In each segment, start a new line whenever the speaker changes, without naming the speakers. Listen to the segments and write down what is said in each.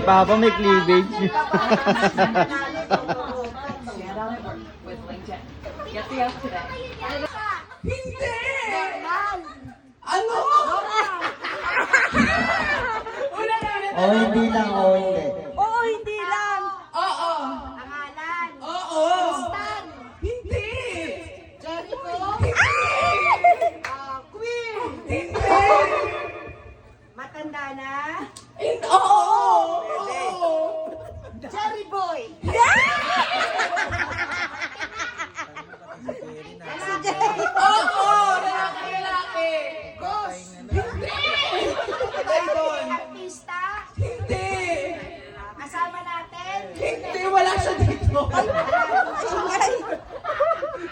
Papa may cleavage.
Hindi! Ano? Una na ulit.
O hindi lang, o hindi.
Oo, hindi lang.
Oo.
Pangalan.
Oo.
Stan.
Hindi.
Jericho. Queen.
Hindi.
Matanda na.
Hindi. Oo. Oo.
Cherry Boy.
Oo. Lalaki. Ghost. Hindi. Idol.
Artista.
Hindi.
Kasama natin.
Hindi. Wala siya dito.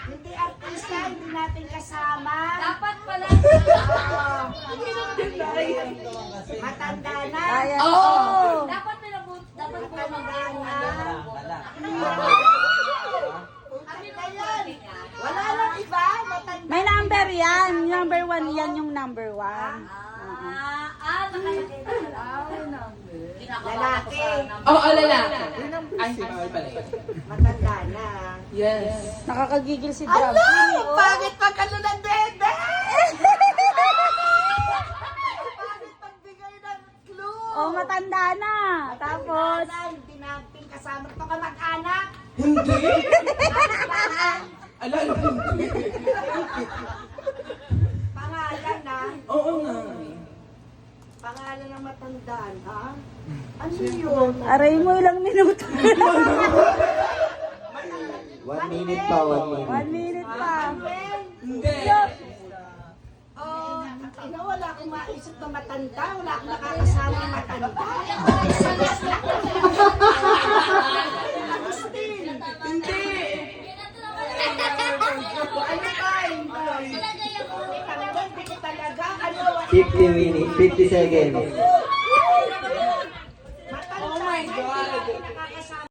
Hindi artista, hindi natin kasama.
Dapat pala.
Matanda na.
Oo.
Dapat pinabut. Dapat
Matanda na. Wala lang iba. Matanda.
May number yan. Number 1 yan yung number 1.
Nakalagay na pala.
Lalaki.
Oo, lalaki. Ay, bawal pala yun.
Matanda na.
Yes.
Nakakagigil si Drop.
Bakit pagkano ng bebe? Bakit pagbigay ng clue?
Oh, matanda na. Tapos,
Hindi natin kasama ito kamag-anak.
Hindi. Alala ko.
Pangalan na.
Oo nga.
Pangalan ng matandaan, ha? Ano yun?
aray mo ilang minuto.
1 minute pa, 1 minute.
1 minute pa.
Manuel?
Hindi.
Oh, ina, wala akong maisip na matanda. Wala akong nakakasama ng matanda. Agustin.
Hindi.
Ano time? Talaga, ano?
50 minutes, 50 seconds.